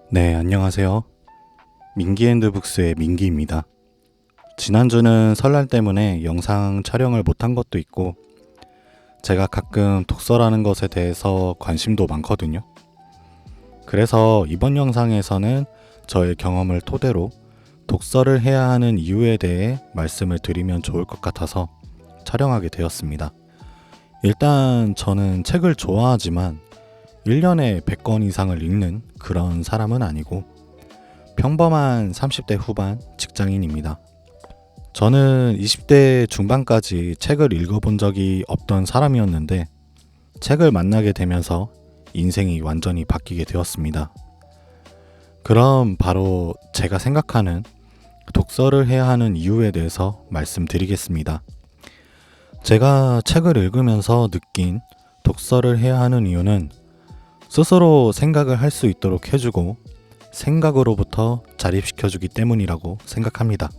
네, 안녕하세요. 민기앤드북스의 민기입니다. 지난주는 설날 때문에 영상 촬영을 못한 것도 있고, 제가 가끔 독서라는 것에 대해서 관심도 많거든요. 그래서 이번 영상에서는 저의 경험을 토대로 독서를 해야 하는 이유에 대해 말씀을 드리면 좋을 것 같아서 촬영하게 되었습니다. 일단 저는 책을 좋아하지만 1년에 100권 이상을 읽는 그런 사람은 아니고 평범한 30대 후반 직장인입니다. 저는 20대 중반까지 책을 읽어본 적이 없던 사람이었는데 책을 만나게 되면서 인생이 완전히 바뀌게 되었습니다. 그럼 바로 제가 생각하는 독서를 해야 하는 이유에 대해서 말씀드리겠습니다. 제가 책을 읽으면서 느낀 독서를 해야 하는 이유는 스스로 생각을 할 수 있도록 해주고 생각으로부터 자립시켜주기 때문이라고 생각합니다.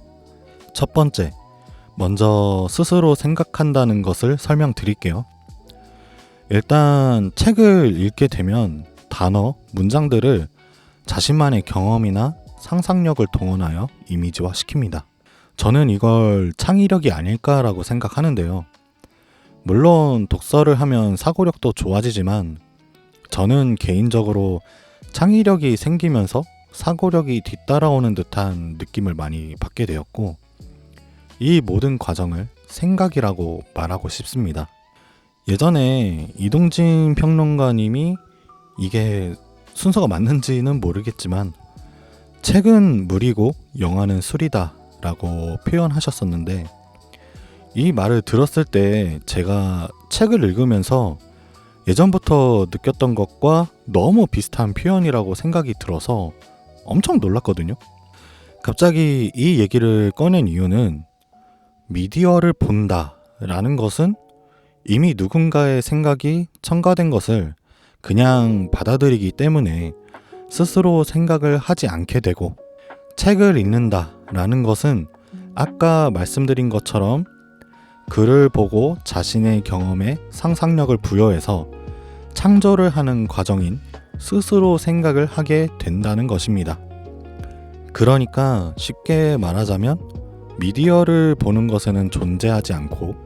첫 번째, 먼저 스스로 생각한다는 것을 설명드릴게요. 일단 책을 읽게 되면 단어, 문장들을 자신만의 경험이나 상상력을 동원하여 이미지화 시킵니다. 저는 이걸 창의력이 아닐까라고 생각하는데요. 물론 독서를 하면 사고력도 좋아지지만 저는 개인적으로 창의력이 생기면서 사고력이 뒤따라오는 듯한 느낌을 많이 받게 되었고, 이 모든 과정을 생각이라고 말하고 싶습니다. 예전에 이동진 평론가님이 이게 순서가 맞는지는 모르겠지만 책은 물이고 영화는 술이다 라고 표현하셨었는데, 이 말을 들었을 때 제가 책을 읽으면서 예전부터 느꼈던 것과 너무 비슷한 표현이라고 생각이 들어서 엄청 놀랐거든요. 갑자기 이 얘기를 꺼낸 이유는 미디어를 본다 라는 것은 이미 누군가의 생각이 첨가된 것을 그냥 받아들이기 때문에 스스로 생각을 하지 않게 되고, 책을 읽는다 라는 것은 아까 말씀드린 것처럼 글을 보고 자신의 경험에 상상력을 부여해서 창조를 하는 과정인 스스로 생각을 하게 된다는 것입니다. 그러니까 쉽게 말하자면 미디어를 보는 것에는 존재하지 않고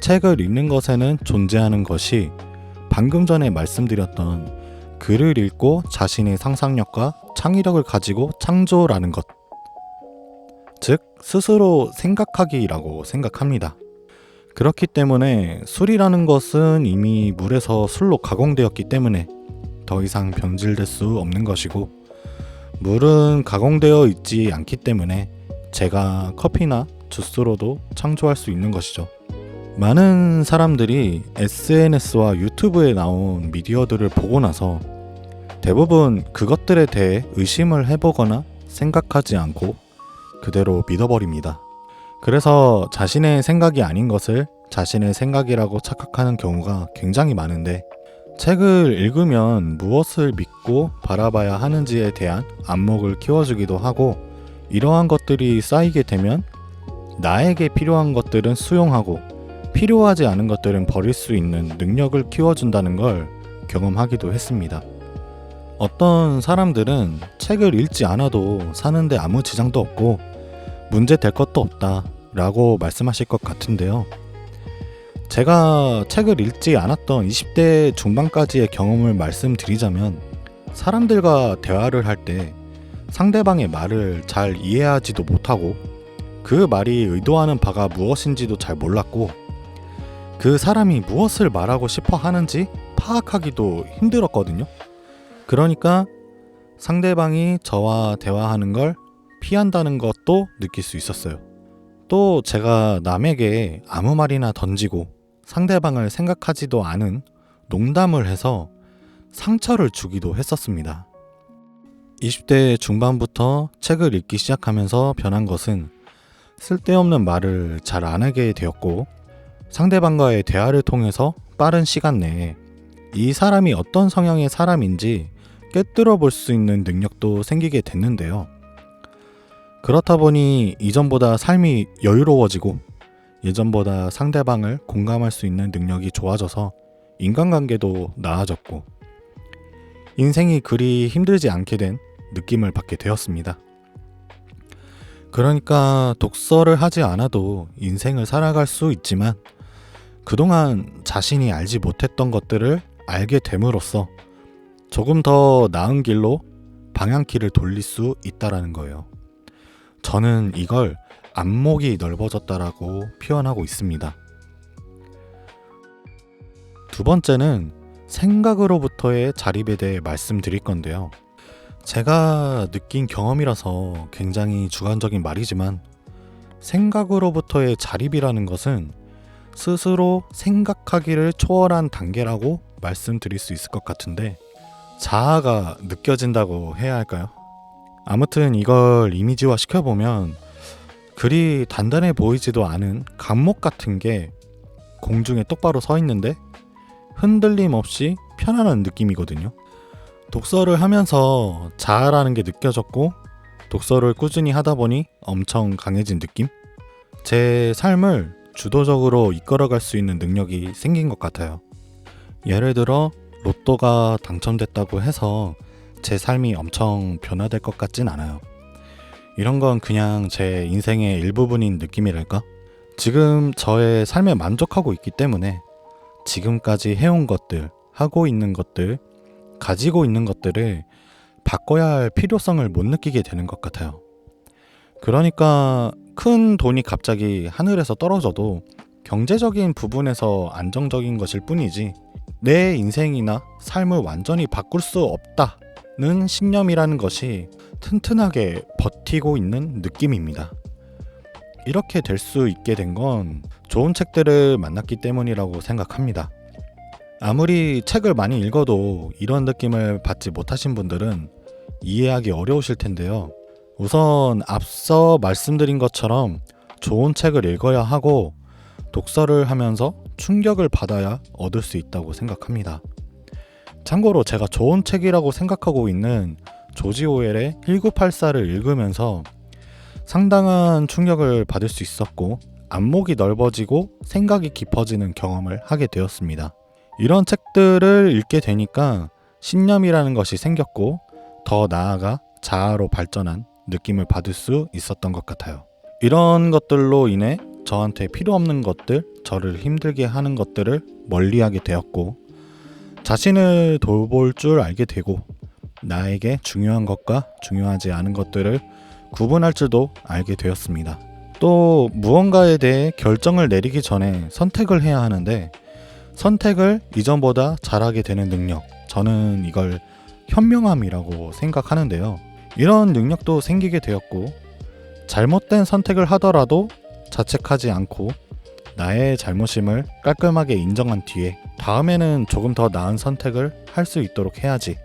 책을 읽는 것에는 존재하는 것이 방금 전에 말씀드렸던 글을 읽고 자신의 상상력과 창의력을 가지고 창조라는 것, 즉 스스로 생각하기라고 생각합니다. 그렇기 때문에 술이라는 것은 이미 물에서 술로 가공되었기 때문에 더 이상 변질될 수 없는 것이고, 물은 가공되어 있지 않기 때문에 제가 커피나 주스로도 창조할 수 있는 것이죠. 많은 사람들이 SNS와 유튜브에 나온 미디어들을 보고 나서 대부분 그것들에 대해 의심을 해보거나 생각하지 않고 그대로 믿어버립니다. 그래서 자신의 생각이 아닌 것을 자신의 생각이라고 착각하는 경우가 굉장히 많은데, 책을 읽으면 무엇을 믿고 바라봐야 하는지에 대한 안목을 키워주기도 하고, 이러한 것들이 쌓이게 되면 나에게 필요한 것들은 수용하고 필요하지 않은 것들은 버릴 수 있는 능력을 키워준다는 걸 경험하기도 했습니다. 어떤 사람들은 책을 읽지 않아도 사는데 아무 지장도 없고 문제 될 것도 없다 라고 말씀하실 것 같은데요. 제가 책을 읽지 않았던 20대 중반까지의 경험을 말씀드리자면, 사람들과 대화를 할 때 상대방의 말을 잘 이해하지도 못하고 그 말이 의도하는 바가 무엇인지도 잘 몰랐고, 그 사람이 무엇을 말하고 싶어 하는지 파악하기도 힘들었거든요. 그러니까 상대방이 저와 대화하는 걸 피한다는 것도 느낄 수 있었어요. 또 제가 남에게 아무 말이나 던지고 상대방을 생각하지도 않은 농담을 해서 상처를 주기도 했었습니다. 20대 중반부터 책을 읽기 시작하면서 변한 것은 쓸데없는 말을 잘 안 하게 되었고, 상대방과의 대화를 통해서 빠른 시간 내에 이 사람이 어떤 성향의 사람인지 꿰뚫어 볼 수 있는 능력도 생기게 됐는데요. 그렇다 보니 이전보다 삶이 여유로워지고 예전보다 상대방을 공감할 수 있는 능력이 좋아져서 인간관계도 나아졌고, 인생이 그리 힘들지 않게 된 느낌을 받게 되었습니다. 그러니까 독서를 하지 않아도 인생을 살아갈 수 있지만 그동안 자신이 알지 못했던 것들을 알게 됨으로써 조금 더 나은 길로 방향키를 돌릴 수 있다라는 거예요. 저는 이걸 안목이 넓어졌다라고 표현하고 있습니다. 두 번째는 생각으로부터의 자립에 대해 말씀드릴 건데요. 제가 느낀 경험이라서 굉장히 주관적인 말이지만 생각으로부터의 자립이라는 것은 스스로 생각하기를 초월한 단계라고 말씀드릴 수 있을 것 같은데 자아가 느껴진다고 해야 할까요? 아무튼 이걸 이미지화 시켜보면 그리 단단해 보이지도 않은 감목 같은 게 공중에 똑바로 서 있는데 흔들림 없이 편안한 느낌이거든요. 독서를 하면서 자아라는 게 느껴졌고 독서를 꾸준히 하다 보니 엄청 강해진 느낌? 제 삶을 주도적으로 이끌어갈 수 있는 능력이 생긴 것 같아요. 예를 들어 로또가 당첨됐다고 해서 제 삶이 엄청 변화될 것 같진 않아요. 이런 건 그냥 제 인생의 일부분인 느낌이랄까? 지금 저의 삶에 만족하고 있기 때문에 지금까지 해온 것들, 하고 있는 것들, 가지고 있는 것들을 바꿔야 할 필요성을 못 느끼게 되는 것 같아요. 그러니까 큰 돈이 갑자기 하늘에서 떨어져도 경제적인 부분에서 안정적인 것일 뿐이지 내 인생이나 삶을 완전히 바꿀 수 없다는 신념이라는 것이 튼튼하게 버티고 있는 느낌입니다. 이렇게 될 수 있게 된 건 좋은 책들을 만났기 때문이라고 생각합니다. 아무리 책을 많이 읽어도 이런 느낌을 받지 못하신 분들은 이해하기 어려우실 텐데요. 우선 앞서 말씀드린 것처럼 좋은 책을 읽어야 하고 독서를 하면서 충격을 받아야 얻을 수 있다고 생각합니다. 참고로 제가 좋은 책이라고 생각하고 있는 조지 오웰의 1984를 읽으면서 상당한 충격을 받을 수 있었고 안목이 넓어지고 생각이 깊어지는 경험을 하게 되었습니다. 이런 책들을 읽게 되니까 신념이라는 것이 생겼고 더 나아가 자아로 발전한 느낌을 받을 수 있었던 것 같아요. 이런 것들로 인해 저한테 필요 없는 것들, 저를 힘들게 하는 것들을 멀리하게 되었고 자신을 돌볼 줄 알게 되고 나에게 중요한 것과 중요하지 않은 것들을 구분할 줄도 알게 되었습니다. 또 무언가에 대해 결정을 내리기 전에 선택을 해야 하는데 선택을 이전보다 잘하게 되는 능력, 저는 이걸 현명함이라고 생각하는데요. 이런 능력도 생기게 되었고 잘못된 선택을 하더라도 자책하지 않고 나의 잘못임을 깔끔하게 인정한 뒤에 다음에는 조금 더 나은 선택을 할 수 있도록 해야지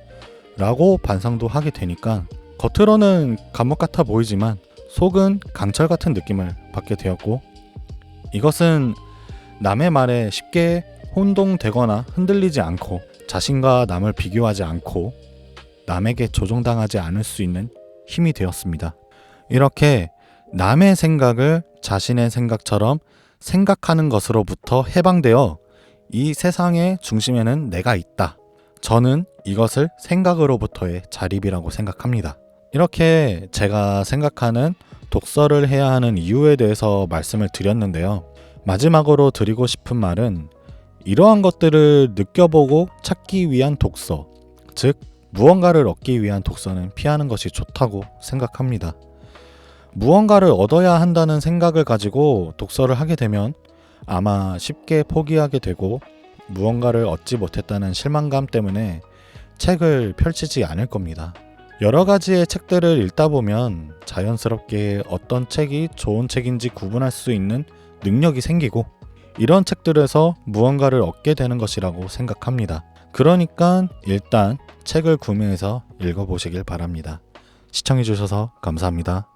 라고 반성도 하게 되니까 겉으로는 감옥 같아 보이지만 속은 강철 같은 느낌을 받게 되었고 이것은 남의 말에 쉽게 혼동되거나 흔들리지 않고 자신과 남을 비교하지 않고 남에게 조종당하지 않을 수 있는 힘이 되었습니다. 이렇게 남의 생각을 자신의 생각처럼 생각하는 것으로부터 해방되어 이 세상의 중심에는 내가 있다. 저는 이것을 생각으로부터의 자립이라고 생각합니다. 이렇게 제가 생각하는 독서를 해야 하는 이유에 대해서 말씀을 드렸는데요. 마지막으로 드리고 싶은 말은 이러한 것들을 느껴보고 찾기 위한 독서, 즉 무언가를 얻기 위한 독서는 피하는 것이 좋다고 생각합니다. 무언가를 얻어야 한다는 생각을 가지고 독서를 하게 되면 아마 쉽게 포기하게 되고 무언가를 얻지 못했다는 실망감 때문에 책을 펼치지 않을 겁니다. 여러 가지의 책들을 읽다 보면 자연스럽게 어떤 책이 좋은 책인지 구분할 수 있는 능력이 생기고 이런 책들에서 무언가를 얻게 되는 것이라고 생각합니다. 그러니까 일단 책을 구매해서 읽어보시길 바랍니다. 시청해주셔서 감사합니다.